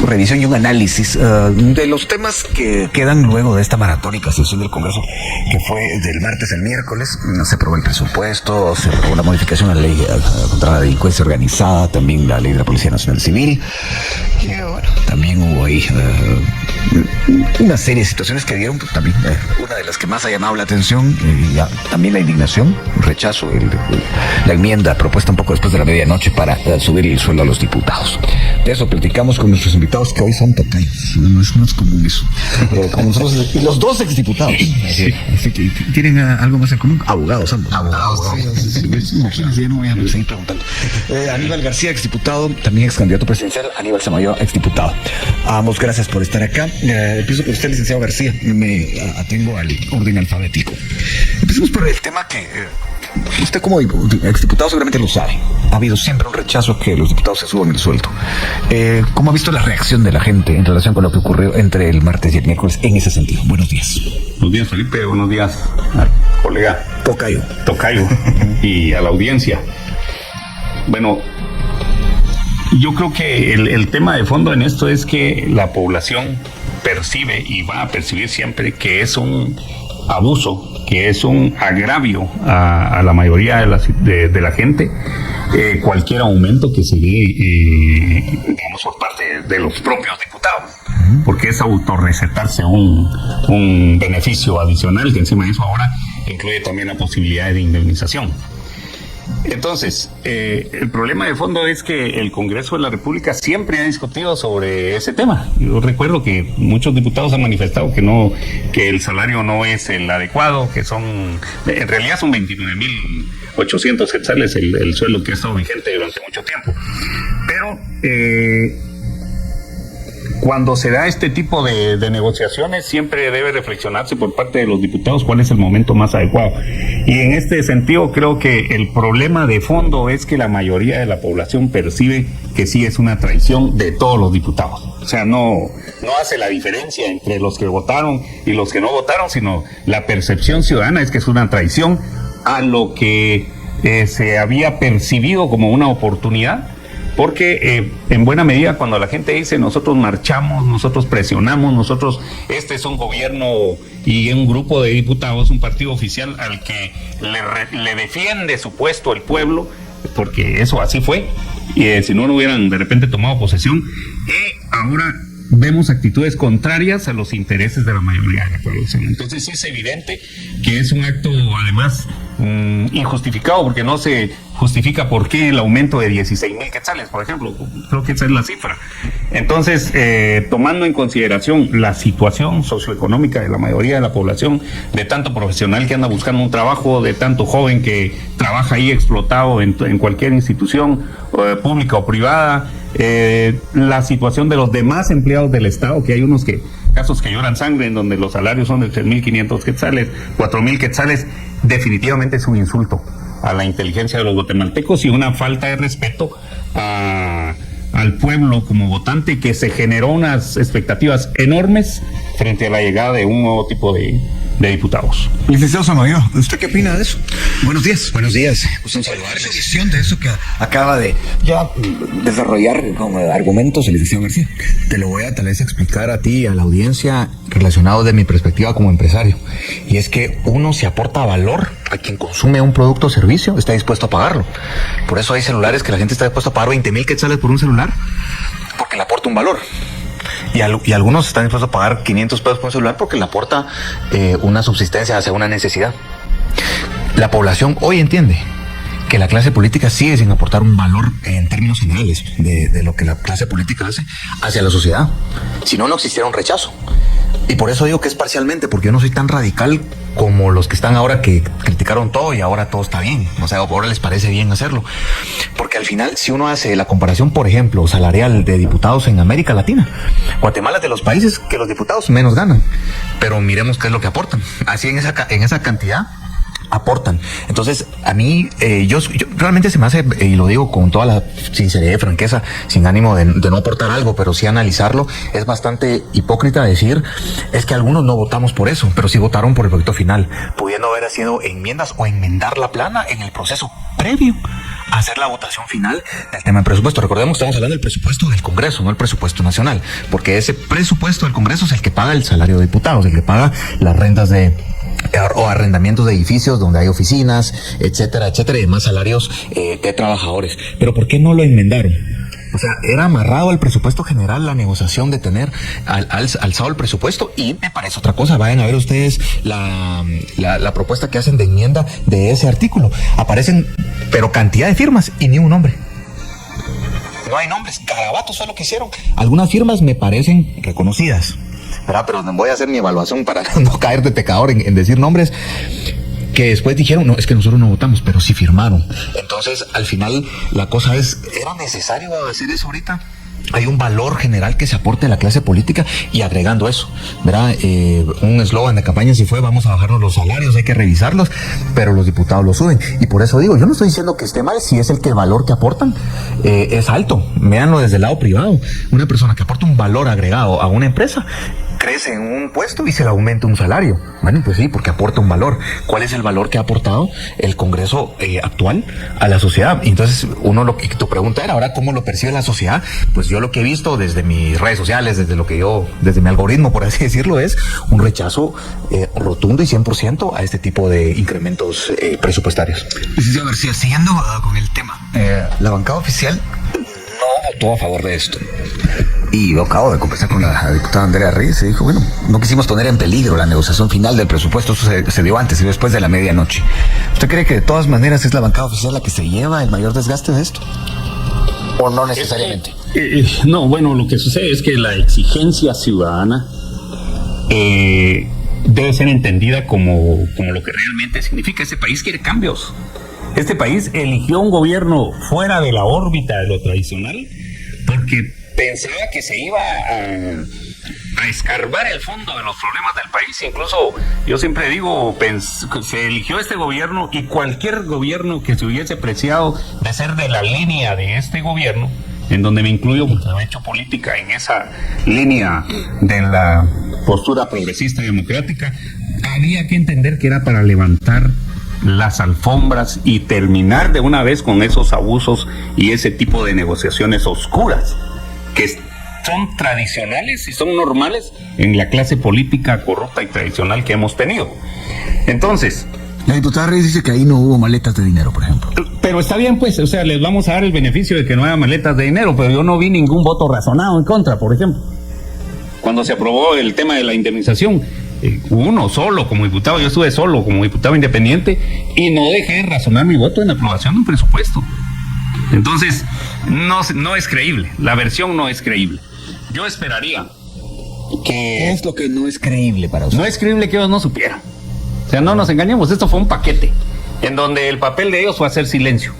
revisión y un análisis de los temas que quedan luego de esta maratónica sesión del Congreso, que fue del martes al miércoles. Se aprobó el presupuesto, se aprobó la modificación a la ley contra la delincuencia organizada, también la ley de la Policía Nacional Civil. Y bueno, también hubo ahí una serie de situaciones que dieron, pues, también una de las que más ha llamado la atención, también la indignación, rechazo, la enmienda propuesta un poco después de la medianoche para subir el sueldo a los diputados. De eso platicamos con nuestros invitados, que hoy son tocayos. No es común eso. Con nosotros, y los dos exdiputados. Sí. Así que tienen algo más en común. Abogados, ambos. Abogados. Sí. Yo no voy a seguir preguntando. Aníbal García, exdiputado, también ex candidato presidencial. Aníbal Samayoa, exdiputado. Ambos, gracias por estar acá. Empiezo por usted, licenciado García. Me atengo al orden alfabético. Empecemos por el tema que usted, como exdiputado, seguramente lo sabe. Ha habido siempre un rechazo a que los diputados se suban el sueldo. ¿Cómo ha visto la reacción de la gente en relación con lo que ocurrió entre el martes y el miércoles en ese sentido? Buenos días. Buenos días, Felipe. Buenos días, colega. Tocayo. Y a la audiencia. Bueno, yo creo que el tema de fondo en esto es que la población percibe y va a percibir siempre que es un abuso, que es un agravio a la mayoría de la gente, cualquier aumento que se dé, digamos, por parte de los propios diputados, porque es autorrecetarse un beneficio adicional que encima de eso ahora incluye también la posibilidad de indemnización. Entonces, el problema de fondo es que el Congreso de la República siempre ha discutido sobre ese tema. Yo recuerdo que muchos diputados han manifestado que el salario no es el adecuado, en realidad son 29.800 quetzales el sueldo que ha estado vigente durante mucho tiempo. Pero cuando se da este tipo de negociaciones, siempre debe reflexionarse por parte de los diputados cuál es el momento más adecuado. Y en este sentido, creo que el problema de fondo es que la mayoría de la población percibe que sí es una traición de todos los diputados. O sea, no hace la diferencia entre los que votaron y los que no votaron, sino la percepción ciudadana es que es una traición a lo que se había percibido como una oportunidad. Porque en buena medida cuando la gente dice nosotros marchamos, nosotros presionamos, este es un gobierno y un grupo de diputados, un partido oficial al que le defiende su puesto el pueblo, porque eso así fue, y si no hubieran de repente tomado posesión, ahora vemos actitudes contrarias a los intereses de la mayoría de la población. Entonces sí es evidente que es un acto además injustificado, porque no se justifica por qué el aumento de 16,000 quetzales, por ejemplo. Creo que esa es la cifra. Entonces, tomando en consideración la situación socioeconómica de la mayoría de la población, de tanto profesional que anda buscando un trabajo, de tanto joven que trabaja ahí explotado en cualquier institución pública o privada, la situación de los demás empleados del Estado, que hay unos casos que lloran sangre, en donde los salarios son de 3,500 quetzales, 4,000 quetzales, definitivamente es un insulto a la inteligencia de los guatemaltecos y una falta de respeto al pueblo como votante, que se generó unas expectativas enormes frente a la llegada de un nuevo tipo de diputados. Licenciado Samayoa, ¿usted qué opina de eso? Buenos días. Buenos días. Gusto en saludarles. ¿Cuál es la visión de eso que acaba de ya desarrollar con argumentos el licenciado García? Te lo voy a tal vez explicar a ti y a la audiencia relacionado de mi perspectiva como empresario. Y es que uno, se aporta valor a quien consume un producto o servicio, está dispuesto a pagarlo. Por eso hay celulares que la gente está dispuesta a pagar 20,000 quetzales por un celular, porque le aporta un valor. Y algunos están dispuestos a pagar 500 pesos por un celular porque le aporta una subsistencia hacia una necesidad. La población hoy entiende que la clase política sigue sin aportar un valor en términos generales de lo que la clase política hace hacia la sociedad. Si no, no existiera un rechazo. Y por eso digo que es parcialmente, porque yo no soy tan radical como los que están ahora, que criticaron todo y ahora todo está bien. O sea, ahora les parece bien hacerlo. Porque al final, si uno hace la comparación, por ejemplo, salarial de diputados en América Latina, Guatemala es de los países que los diputados menos ganan. Pero miremos qué es lo que aportan. Así en esa cantidad aportan. Entonces, a mí, yo realmente se me hace, y lo digo con toda la sinceridad y franqueza, sin ánimo de no aportar algo, pero sí analizarlo, es bastante hipócrita decir, es que algunos no votamos por eso, pero sí votaron por el proyecto final, pudiendo haber sido enmiendas o enmendar la plana en el proceso previo hacer la votación final del tema del presupuesto. Recordemos que estamos hablando del presupuesto del Congreso, no el presupuesto nacional, porque ese presupuesto del Congreso es el que paga el salario de diputados, el que paga las rentas o arrendamientos de edificios donde hay oficinas, etcétera, etcétera, y demás salarios de trabajadores. Pero ¿por qué no lo enmendaron? O sea, era amarrado al presupuesto general la negociación de tener alzado el presupuesto, y me parece otra cosa. Vayan a ver ustedes la propuesta que hacen de enmienda de ese artículo. Aparecen, pero cantidad de firmas y ni un nombre. No hay nombres, garabatos fue lo que hicieron. Algunas firmas me parecen reconocidas, ¿verdad? Pero voy a hacer mi evaluación para no caer de pecador en decir nombres que después dijeron, no, es que nosotros no votamos, pero sí firmaron. Entonces, al final, la cosa es, ¿era necesario hacer eso ahorita? Hay un valor general que se aporte a la clase política, y agregando eso, ¿verdad? Un eslogan de campaña si fue, vamos a bajarnos los salarios, hay que revisarlos, pero los diputados lo suben. Y por eso digo, yo no estoy diciendo que esté mal, si es el que el valor que aportan es alto. Véanlo desde el lado privado. Una persona que aporta un valor agregado a una empresa crece en un puesto y se le aumenta un salario. Bueno, pues sí, porque aporta un valor. ¿Cuál es el valor que ha aportado el Congreso actual a la sociedad? Y entonces, tu pregunta era, ahora, ¿cómo lo percibe la sociedad? Pues yo lo que he visto desde mis redes sociales, desde mi algoritmo, por así decirlo, es un rechazo rotundo y 100% a este tipo de incrementos presupuestarios. Licenciado García, siguiendo con el tema, la bancada oficial no votó a favor de esto. Y yo acabo de conversar con la diputada Andrea Reyes y dijo, bueno, no quisimos poner en peligro la negociación final del presupuesto, eso se dio antes y después de la medianoche. ¿Usted cree que de todas maneras es la bancada oficial la que se lleva el mayor desgaste de esto? ¿O no necesariamente? No, bueno, lo que sucede es que la exigencia ciudadana debe ser entendida como lo que realmente significa. Este país quiere cambios. Este país eligió un gobierno fuera de la órbita de lo tradicional porque pensaba que se iba a escarbar el fondo de los problemas del país. Incluso yo siempre digo, se eligió este gobierno, y cualquier gobierno que se hubiese preciado de ser de la línea de este gobierno, en donde me incluyo porque he hecho política en esa línea de la postura progresista y democrática, había que entender que era para levantar las alfombras y terminar de una vez con esos abusos y ese tipo de negociaciones oscuras que son tradicionales y son normales en la clase política corrupta y tradicional que hemos tenido. Entonces, la diputada Reyes dice que ahí no hubo maletas de dinero, por ejemplo. Pero está bien, pues, o sea, les vamos a dar el beneficio de que no haya maletas de dinero, pero yo no vi ningún voto razonado en contra, por ejemplo. Cuando se aprobó el tema de la indemnización, uno solo como diputado, yo estuve solo como diputado independiente y no dejé de razonar mi voto en la aprobación de un presupuesto. Entonces, no es creíble, la versión no es creíble. Yo esperaría que... ¿Qué es lo que no es creíble para usted? No es creíble que ellos no supieran. O sea, no nos engañemos, esto fue un paquete en donde el papel de ellos fue hacer silencio,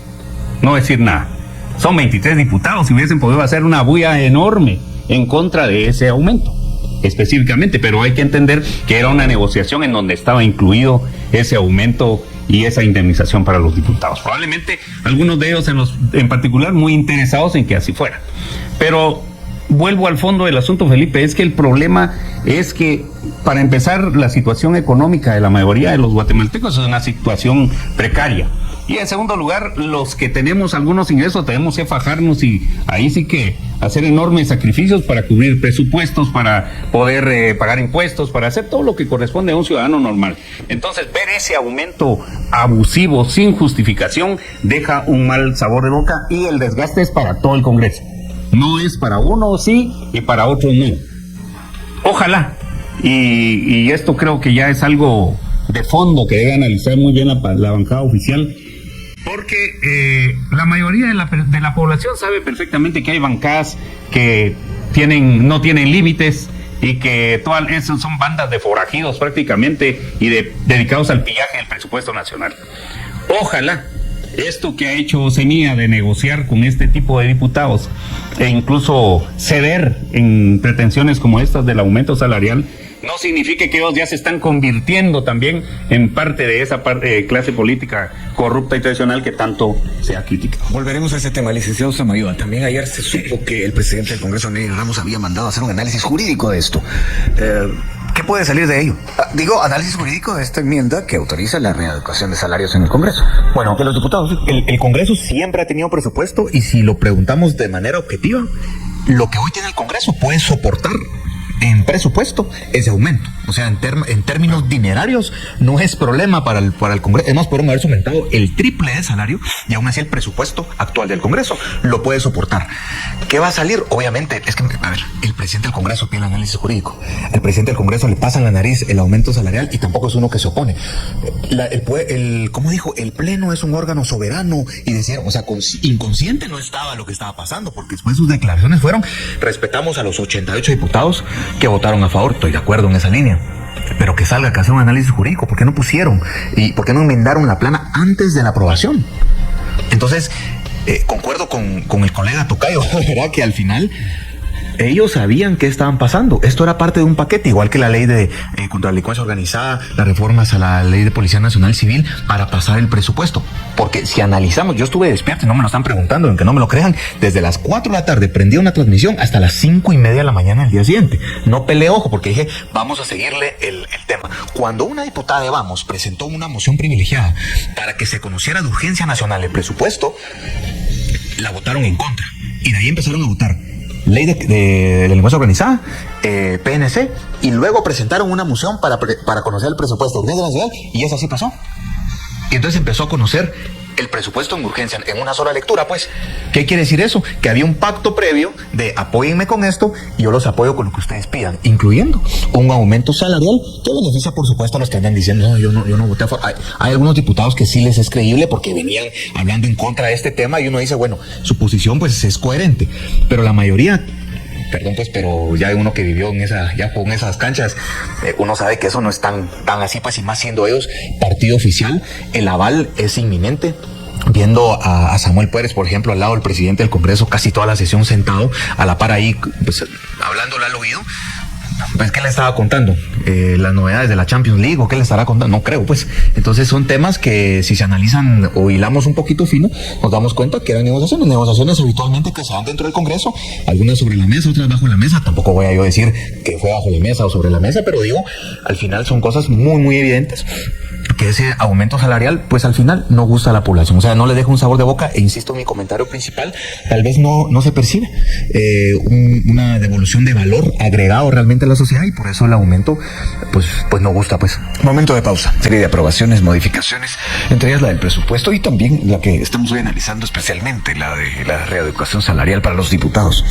no decir nada. Son 23 diputados y hubiesen podido hacer una bulla enorme en contra de ese aumento, específicamente, pero hay que entender que era una negociación en donde estaba incluido ese aumento y esa indemnización para los diputados. Probablemente algunos de ellos en particular muy interesados en que así fuera. Pero vuelvo al fondo del asunto, Felipe, es que el problema es que, para empezar, la situación económica de la mayoría de los guatemaltecos es una situación precaria. Y en segundo lugar, los que tenemos algunos ingresos tenemos que fajarnos y ahí sí que hacer enormes sacrificios para cubrir presupuestos, para poder pagar impuestos, para hacer todo lo que corresponde a un ciudadano normal. Entonces, ver ese aumento abusivo sin justificación deja un mal sabor de boca, y el desgaste es para todo el Congreso. No es para uno sí y para otro no. Ojalá, y esto creo que ya es algo de fondo que debe analizar muy bien la bancada oficial, porque la mayoría de la población sabe perfectamente que hay bancadas que no tienen límites y que todas esas son bandas de forajidos prácticamente y dedicados al pillaje del presupuesto nacional. Ojalá esto que ha hecho Semilla de negociar con este tipo de diputados e incluso ceder en pretensiones como estas del aumento salarial no signifique que ellos ya se están convirtiendo también en parte de esa clase política corrupta y tradicional que tanto se ha criticado. Volveremos a ese tema, licenciado Samayoa. También ayer se supo que el presidente del Congreso, Nelly Ramos, había mandado a hacer un análisis jurídico de esto. ¿Qué puede salir de ello? Digo, análisis jurídico de esta enmienda que autoriza la readecuación de salarios en el Congreso. Bueno, que los diputados, el Congreso siempre ha tenido presupuesto y si lo preguntamos de manera objetiva, lo que hoy tiene el Congreso puede soportar en presupuesto ese aumento. O sea, en términos dinerarios no es problema para el Congreso. Además, pudieron haberse aumentado el triple de salario y aún así el presupuesto actual del Congreso lo puede soportar. ¿Qué va a salir? Obviamente, es que, a ver, el presidente del Congreso pide el análisis jurídico. El presidente del Congreso le pasa en la nariz el aumento salarial y tampoco es uno que se opone. ¿Cómo dijo? El Pleno es un órgano soberano y decía, o sea, inconsciente no estaba lo que estaba pasando, porque después sus declaraciones fueron: respetamos a los 88 diputados que votaron a favor. Estoy de acuerdo en esa línea, pero que salga que hacer un análisis jurídico. ¿Por qué no pusieron y por qué no enmendaron la plana antes de la aprobación? Entonces, concuerdo con el colega Tocayo, ¿verdad? Que al final ellos sabían qué estaban pasando. Esto era parte de un paquete, igual que la ley de contra la delincuencia organizada, las reformas a la ley de Policía Nacional Civil, para pasar el presupuesto. Porque si analizamos, yo estuve despierto y no me lo están preguntando, aunque no me lo crean, desde las 4 de la tarde prendí una transmisión hasta las 5:30 de la mañana del día siguiente. No peleé ojo, porque dije, vamos a seguirle el tema. Cuando una diputada de Vamos presentó una moción privilegiada para que se conociera de urgencia nacional el presupuesto, la votaron en contra. Y de ahí empezaron a votar ley de delincuencia organizada, PNC, y luego presentaron una moción para conocer el presupuesto de urgencia nacional, y eso así pasó. Y entonces empezó a conocer el presupuesto en urgencia en una sola lectura, pues. ¿Qué quiere decir eso? Que había un pacto previo de apóyenme con esto y yo los apoyo con lo que ustedes pidan, incluyendo un aumento salarial que beneficia, por supuesto, a los que andan diciendo, no, yo no voté a favor. Hay algunos diputados que sí les es creíble porque venían hablando en contra de este tema y uno dice, bueno, su posición pues es coherente, pero la mayoría, perdón pues, pero ya uno que vivió ya con esas canchas, uno sabe que eso no es tan así, pues, y más siendo ellos partido oficial, el aval es inminente. Viendo a Samuel Pérez, por ejemplo, al lado del presidente del Congreso, casi toda la sesión sentado, a la par ahí, pues, hablándole al oído. Pues, ¿qué le estaba contando? ¿Las novedades de la Champions League o qué le estará contando? No creo, pues. Entonces son temas que si se analizan o hilamos un poquito fino, nos damos cuenta que eran negociaciones habitualmente que se dan dentro del Congreso, algunas sobre la mesa, otras bajo la mesa. Tampoco voy a yo decir que fue bajo la mesa o sobre la mesa, pero digo, al final son cosas muy, muy evidentes, que ese aumento salarial, pues al final no gusta a la población, o sea, no le deja un sabor de boca, e insisto, mi comentario principal, tal vez no se percibe una devolución de valor agregado realmente a la sociedad, y por eso el aumento, pues no gusta, pues. Momento de pausa, serie de aprobaciones, modificaciones, entre ellas la del presupuesto y también la que estamos hoy analizando, especialmente la de la readecuación salarial para los diputados.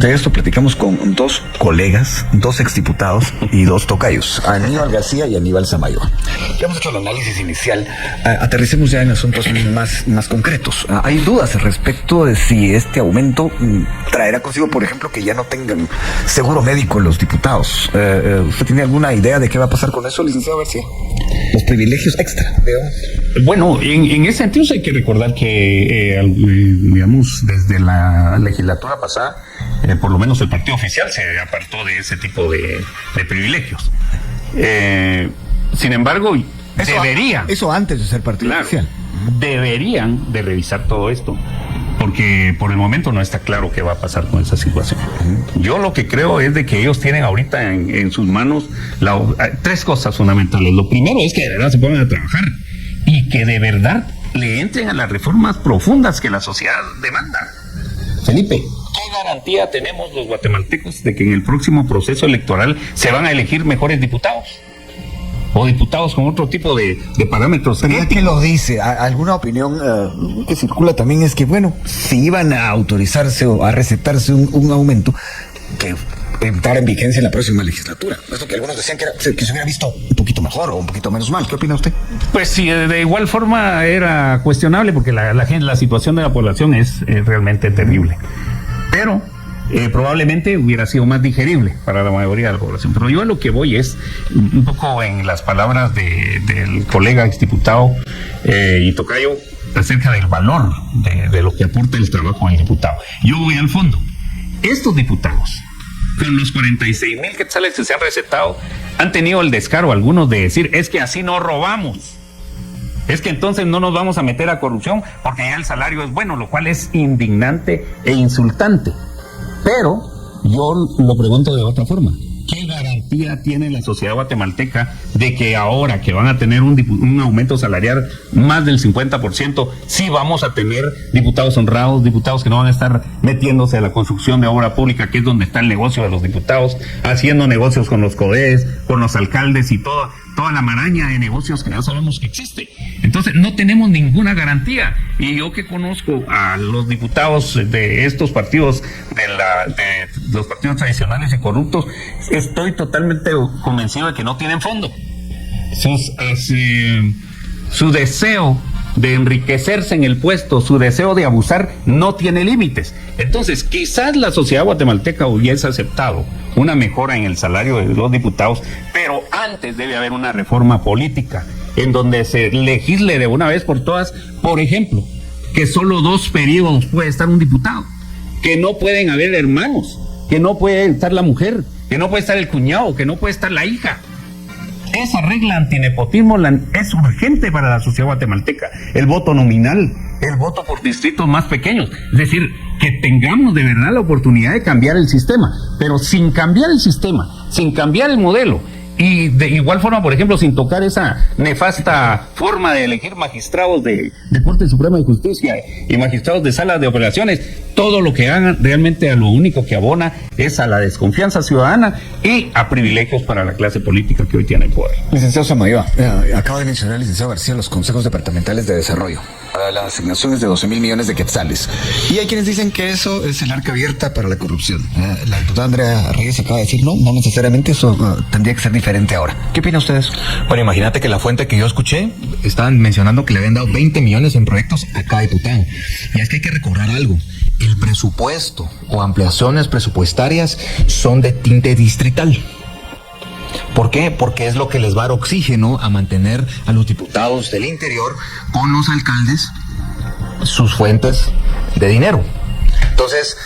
De esto platicamos con dos colegas, dos exdiputados y dos tocayos, Aníbal García y Aníbal Samayoa. Ya hemos hecho el análisis inicial, aterricemos ya en asuntos más concretos. Hay dudas respecto de si este aumento traerá consigo, por ejemplo, que ya no tengan seguro médico los diputados. ¿Usted tiene alguna idea de qué va a pasar con eso, licenciado García? Los privilegios extra, digamos. Bueno, en ese sentido hay que recordar que, digamos, desde la legislatura pasada, por lo menos el partido oficial se apartó de ese tipo de privilegios. Sin embargo, Eso antes de ser partido oficial. Deberían de revisar todo esto, porque por el momento no está claro qué va a pasar con esa situación. Yo lo que creo es de que ellos tienen ahorita en sus manos tres cosas fundamentales. Lo primero es que de verdad se pongan a trabajar y que de verdad le entren a las reformas profundas que la sociedad demanda. Felipe, ¿qué garantía tenemos los guatemaltecos de que en el próximo proceso electoral se van a elegir mejores diputados? O diputados con otro tipo de parámetros. Pero ya que lo dice, alguna opinión que circula también es que, bueno, si iban a autorizarse o a recetarse un aumento, que entrara en vigencia en la próxima legislatura. Esto que algunos decían que se hubiera visto un poquito mejor o un poquito menos mal. ¿Qué opina usted? Pues sí, de igual forma era cuestionable, porque la situación de la población es realmente terrible. Pero probablemente hubiera sido más digerible para la mayoría de la población. Pero yo a lo que voy es un poco en las palabras del colega exdiputado y tocayo acerca del valor de lo que aporta el trabajo del diputado. Yo voy al fondo. Estos diputados, con los 46,000 quetzales que se han recetado, han tenido el descaro algunos de decir, es que así no robamos. Es que entonces no nos vamos a meter a corrupción porque ya el salario es bueno, lo cual es indignante e insultante. Pero yo lo pregunto de otra forma. ¿Qué garantía garantía tiene la sociedad guatemalteca de que ahora que van a tener un aumento salarial más del 50%, sí vamos a tener diputados honrados, diputados que no van a estar metiéndose a la construcción de obra pública, que es donde está el negocio de los diputados, haciendo negocios con los CODES, con los alcaldes y toda la maraña de negocios que ya sabemos que existe? Entonces no tenemos ninguna garantía. Y yo que conozco a los diputados de estos partidos, de los partidos tradicionales y corruptos, estoy totalmente convencido de que no tienen fondo. Su deseo de enriquecerse en el puesto, su deseo de abusar, no tiene límites. Entonces, quizás la sociedad guatemalteca hubiese aceptado una mejora en el salario de los diputados, pero antes debe haber una reforma política en donde se legisle de una vez por todas, por ejemplo, que solo 2 periodos puede estar un diputado, que no pueden haber hermanos, que no puede estar la mujer, que no puede estar el cuñado, que no puede estar la hija. Esa regla antinepotismo es urgente para la sociedad guatemalteca. El voto nominal, el voto por distritos más pequeños. Es decir, que tengamos de verdad la oportunidad de cambiar el sistema, pero sin cambiar el sistema, sin cambiar el modelo. Y de igual forma, por ejemplo, sin tocar esa nefasta forma de elegir magistrados de Corte Suprema de Justicia y magistrados de salas de operaciones, todo lo que hagan realmente a lo único que abona es a la desconfianza ciudadana y a privilegios para la clase política que hoy tiene el poder. Licenciado Samayoa, acaba de mencionar el licenciado García los consejos departamentales de desarrollo para las asignaciones de 12,000 millones de quetzales. Y hay quienes dicen que eso es el arca abierta para la corrupción. La diputada Andrea Reyes acaba de decir, no necesariamente, eso tendría que ser diferente ahora. ¿Qué opina usted de eso? Bueno, imagínate que la fuente que yo escuché estaban mencionando que le habían dado 20 millones en proyectos a cada diputado. Y es que hay que recordar algo. El presupuesto o ampliaciones presupuestarias son de tinte distrital. ¿Por qué? Porque es lo que les va a dar oxígeno a mantener a los diputados del interior con los alcaldes sus fuentes de dinero. Entonces,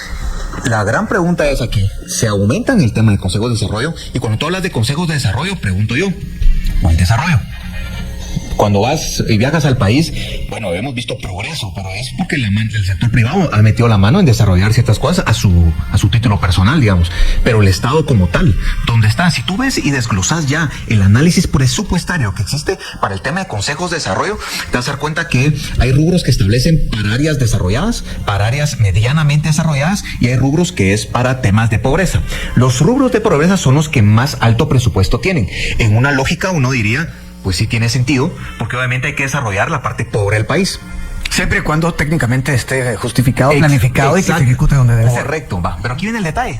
la gran pregunta es aquí, ¿se aumentan el tema de consejos de desarrollo? Y cuando tú hablas de consejos de desarrollo, pregunto yo, ¿cuál desarrollo? Cuando vas y viajas al país, bueno, hemos visto progreso, pero es porque el sector privado ha metido la mano en desarrollar ciertas cosas a su título personal, digamos. Pero el Estado como tal, ¿dónde está? Si tú ves y desglosas ya el análisis presupuestario que existe para el tema de consejos de desarrollo, te vas a dar cuenta que hay rubros que establecen para áreas desarrolladas, para áreas medianamente desarrolladas, y hay rubros que es para temas de pobreza. Los rubros de pobreza son los que más alto presupuesto tienen. En una lógica uno diría, pues sí tiene sentido, porque obviamente hay que desarrollar la parte pobre del país. Siempre y cuando técnicamente esté justificado, planificado y que se ejecute donde debe ser. Correcto, va. Pero aquí viene el detalle.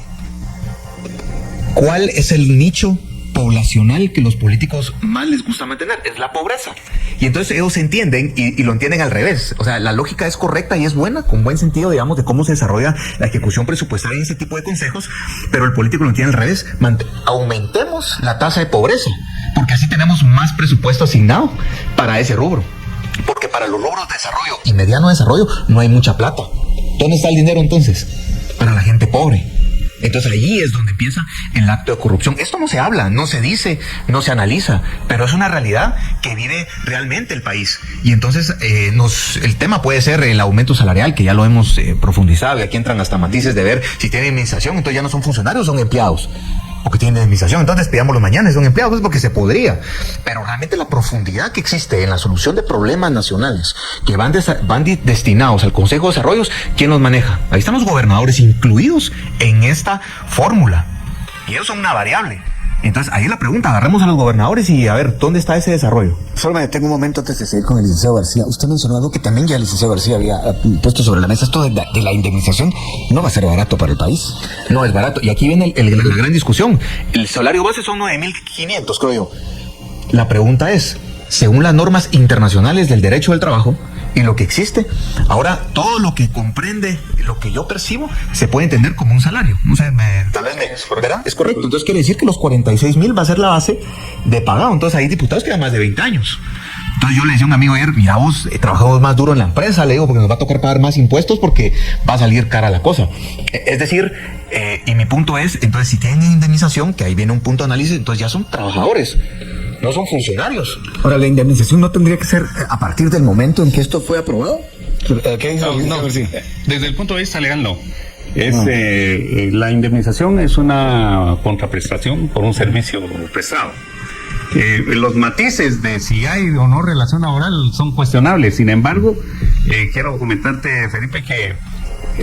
¿Cuál es el nicho poblacional que los políticos más les gusta mantener? Es la pobreza. Y entonces ellos entienden y lo entienden al revés. O sea, la lógica es correcta y es buena, con buen sentido, digamos, de cómo se desarrolla la ejecución presupuestaria en ese tipo de consejos, pero el político lo entiende al revés. Aumentemos la tasa de pobreza, porque así tenemos más presupuesto asignado para ese rubro. Porque para los rubros de desarrollo y mediano desarrollo no hay mucha plata. ¿Dónde está el dinero entonces? Para la gente pobre. Entonces allí es donde empieza el acto de corrupción. Esto no se habla, no se dice, no se analiza, pero es una realidad que vive realmente el país. Y entonces el tema puede ser el aumento salarial, que ya lo hemos profundizado, y aquí entran hasta matices de ver si tienen administración, entonces ya no son funcionarios, son empleados. Porque tienen administración, entonces pidámoslo mañana, son empleados, pues porque se podría. Pero realmente la profundidad que existe en la solución de problemas nacionales que van destinados al Consejo de Desarrollos, ¿quién los maneja? Ahí están los gobernadores incluidos en esta fórmula. Y ellos son una variable. Entonces, ahí la pregunta, agarremos a los gobernadores y a ver, ¿dónde está ese desarrollo? Solo me detengo un momento antes de seguir con el licenciado García. Usted mencionó algo que también ya el licenciado García había puesto sobre la mesa. Esto de la indemnización no va a ser barato para el país. No es barato. Y aquí viene la gran discusión. El salario base son 9,500, creo yo. La pregunta es, según las normas internacionales del derecho del trabajo y lo que existe, ahora todo lo que comprende lo que yo percibo se puede entender como un salario. No sé, ¿verdad? Es correcto. Entonces quiere decir que los 46,000 va a ser la base de pagado. Entonces hay diputados que llevan más de 20 años. Entonces yo le decía a un amigo ayer, mira vos, trabajamos más duro en la empresa, le digo, porque nos va a tocar pagar más impuestos porque va a salir cara la cosa. Es decir, y mi punto es, entonces si tienen indemnización, que ahí viene un punto de análisis, entonces ya son trabajadores, no son funcionarios. Ahora, ¿la indemnización no tendría que ser a partir del momento en que esto fue aprobado? ¿Qué dice? No, desde el punto de vista legal no. La indemnización es una contraprestación por un servicio prestado. Los matices de si hay o no relación laboral son cuestionables. Sin embargo, quiero comentarte, Felipe, que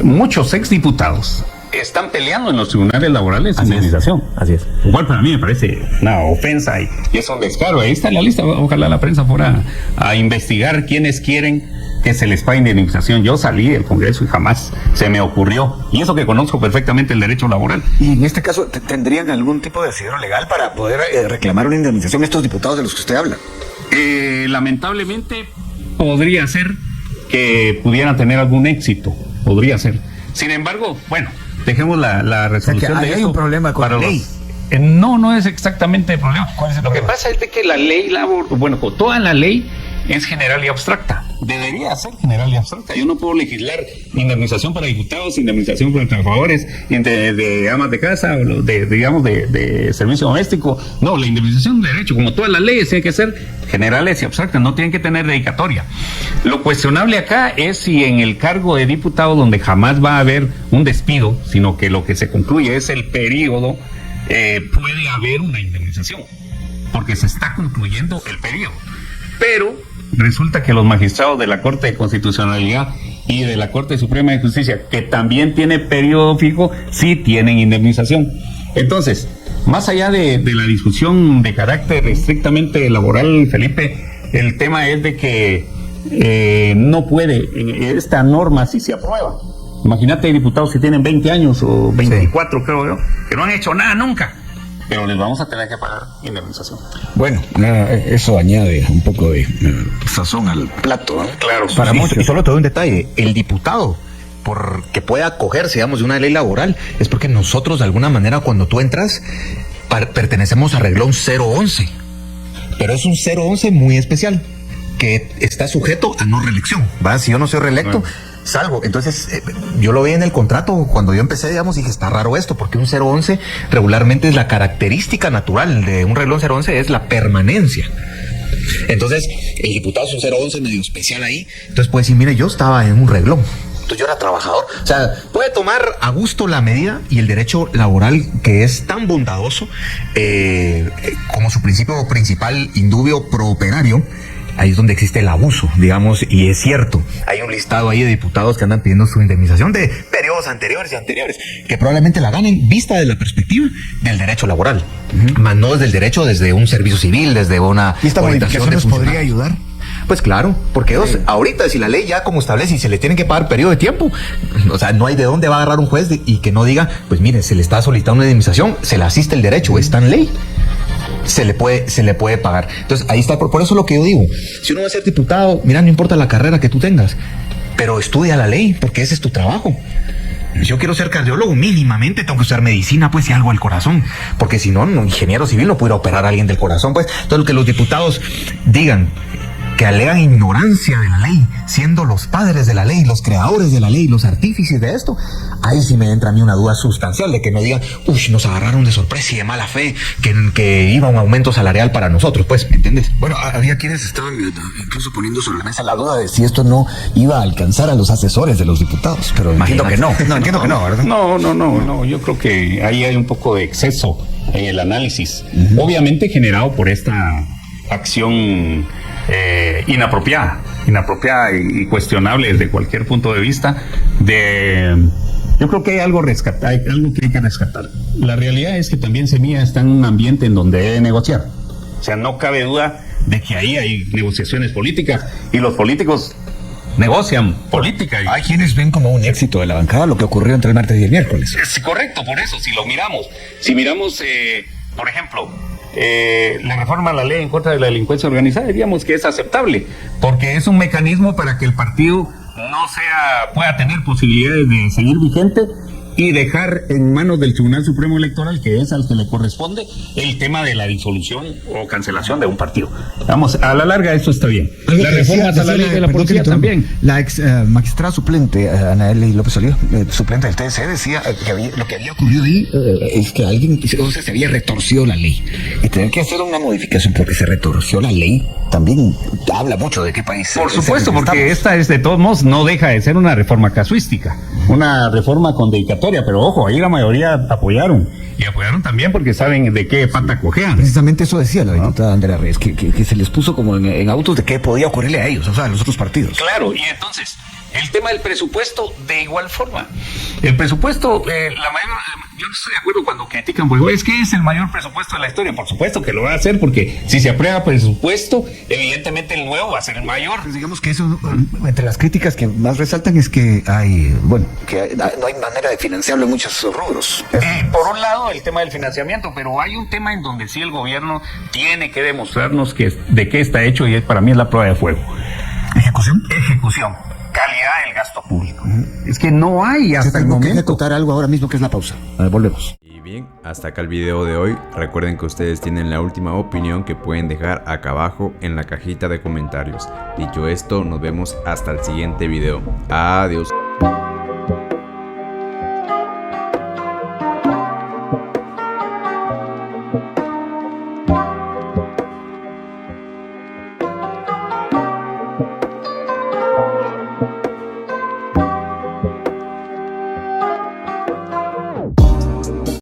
muchos exdiputados están peleando en los tribunales laborales indemnización. Así es. Igual para mí me parece una ofensa y es un descaro. Ahí está la lista. Ojalá la prensa fuera a investigar quiénes quieren que se les pague indemnización. Yo salí del Congreso y jamás se me ocurrió. Y eso que conozco perfectamente el derecho laboral. Y en este caso, ¿tendrían algún tipo de asidero legal para poder reclamar una indemnización estos diputados de los que usted habla? Lamentablemente podría ser que pudieran tener algún éxito. Podría ser. Sin embargo, bueno, dejemos la resolución. O sea, que hay un problema con la ley. No es exactamente el problema. ¿Cuál es el problema? Lo que pasa es de que la ley toda la ley es general y abstracta. Debería ser general y abstracta. Yo no puedo legislar indemnización para diputados, indemnización para trabajadores de amas de casa, o de servicio doméstico. No, la indemnización de derecho, como todas las leyes, tiene que ser generales y abstractas, no tienen que tener dedicatoria. Lo cuestionable acá es si en el cargo de diputado, donde jamás va a haber un despido, sino que lo que se concluye es el periodo, puede haber una indemnización, porque se está concluyendo el periodo. Pero resulta que los magistrados de la Corte de Constitucionalidad y de la Corte Suprema de Justicia, que también tiene periodo fijo, sí tienen indemnización. Entonces, más allá de la discusión de carácter estrictamente laboral, Felipe, el tema es de que no puede, esta norma sí se aprueba. Imagínate diputados que tienen 20 años o 24, sí, creo yo, que no han hecho nada nunca. Pero les vamos a tener que pagar indemnización. Bueno, eso añade un poco de sazón al plato, ¿no? Claro. Para muchos. Y solo te doy un detalle. El diputado, porque pueda acogerse, digamos, de una ley laboral, es porque nosotros, de alguna manera, cuando tú entras, pertenecemos a reglón 011. Pero es un 011 muy especial, que está sujeto a no reelección. ¿Va? Si yo no soy reelecto, salgo. Entonces, yo lo vi en el contrato cuando yo empecé, digamos, dije, está raro esto, porque un 011 regularmente es la característica natural de un reglón 011, es la permanencia. Entonces, el diputado es un 011 medio especial ahí. Entonces puede decir, mire, yo estaba en un reglón. Entonces yo era trabajador. O sea, puede tomar a gusto la medida y el derecho laboral, que es tan bondadoso como su principio principal, indubio pro operario. Ahí es donde existe el abuso, digamos, y es cierto. Hay un listado ahí de diputados que andan pidiendo su indemnización de periodos anteriores, que probablemente la ganen vista de la perspectiva del derecho laboral, más no desde el derecho, desde un servicio civil, desde una... ¿Y esta modificación nos podría ayudar? Pues claro, porque ahorita si la ley ya como establece y se le tienen que pagar periodo de tiempo, o sea, no hay de dónde va a agarrar un juez y que no diga, pues mire, se le está solicitando una indemnización, se le asiste el derecho, está en ley. Se le puede pagar. Entonces, ahí está, por eso lo que yo digo. Si uno va a ser diputado, mira, no importa la carrera que tú tengas, pero estudia la ley, porque ese es tu trabajo. Si yo quiero ser cardiólogo, mínimamente tengo que usar medicina, pues, y algo al corazón, porque si no, ingeniero civil no pudiera operar a alguien del corazón, pues. Entonces, lo que los diputados digan, que alegan ignorancia de la ley, siendo los padres de la ley, los creadores de la ley, los artífices de esto, ahí sí me entra a mí una duda sustancial de que no digan, nos agarraron de sorpresa y de mala fe, que iba un aumento salarial para nosotros, pues, ¿me entiendes? Bueno, había quienes estaban incluso poniendo sobre la mesa la duda de si esto no iba a alcanzar a los asesores de los diputados, pero imagino que no. No, entiendo que no, ¿verdad? No, yo creo que ahí hay un poco de exceso en el análisis, obviamente generado por esta acción inapropiada y cuestionable desde cualquier punto de vista. Yo creo que hay algo que hay que rescatar. La realidad es que también Semilla está en un ambiente en donde debe negociar. O sea, no cabe duda de que ahí hay negociaciones políticas y los políticos negocian política. Hay quienes ven como un éxito de la bancada lo que ocurrió entre el martes y el miércoles. Es correcto, por eso, si miramos, por ejemplo, la reforma a la ley en contra de la delincuencia organizada, diríamos que es aceptable, porque es un mecanismo para que el partido pueda tener posibilidades de seguir vigente y dejar en manos del Tribunal Supremo Electoral, que es al que le corresponde, el tema de la disolución o cancelación de un partido. Vamos, a la larga esto está bien. La reforma a la ley de la policía también. La ex magistrada suplente, Anaeli López Oliva, suplente del TSE, decía que lo que había ocurrido ahí es que alguien se había retorcido la ley y tener que hacer una modificación porque se retorció la ley. también habla mucho de qué país. Por es el supuesto, que porque estamos. esta es de todos modos, no deja de ser una reforma casuística, una reforma con dedicatoria, pero ojo, ahí la mayoría apoyaron. Y apoyaron también porque saben de qué pata cojean. Precisamente eso decía la diputada Andrea Reyes, que se les puso como en autos de qué podía ocurrirle a ellos, o sea, a los otros partidos. Claro, y entonces, el tema del presupuesto, de igual forma. El presupuesto, yo no estoy de acuerdo cuando critican, porque es que es el mayor presupuesto de la historia. Por supuesto que lo va a hacer, porque si se aprueba presupuesto, evidentemente el nuevo va a ser el mayor. Pues digamos que eso, entre las críticas que más resaltan es que hay, bueno, no hay manera de financiarlo en muchos rubros. Por un lado, el tema del financiamiento, pero hay un tema en donde sí el gobierno tiene que demostrarnos de qué está hecho, y para mí es la prueba de fuego. ¿Ejecución? Ejecución. Calidad del gasto público. Es que no hay hasta el Tengo que momento. ejecutar algo ahora mismo, que es la pausa. A ver, volvemos. Y bien, hasta acá el video de hoy. Recuerden que ustedes tienen la última opinión que pueden dejar acá abajo en la cajita de comentarios. Dicho esto, nos vemos hasta el siguiente video. Adiós.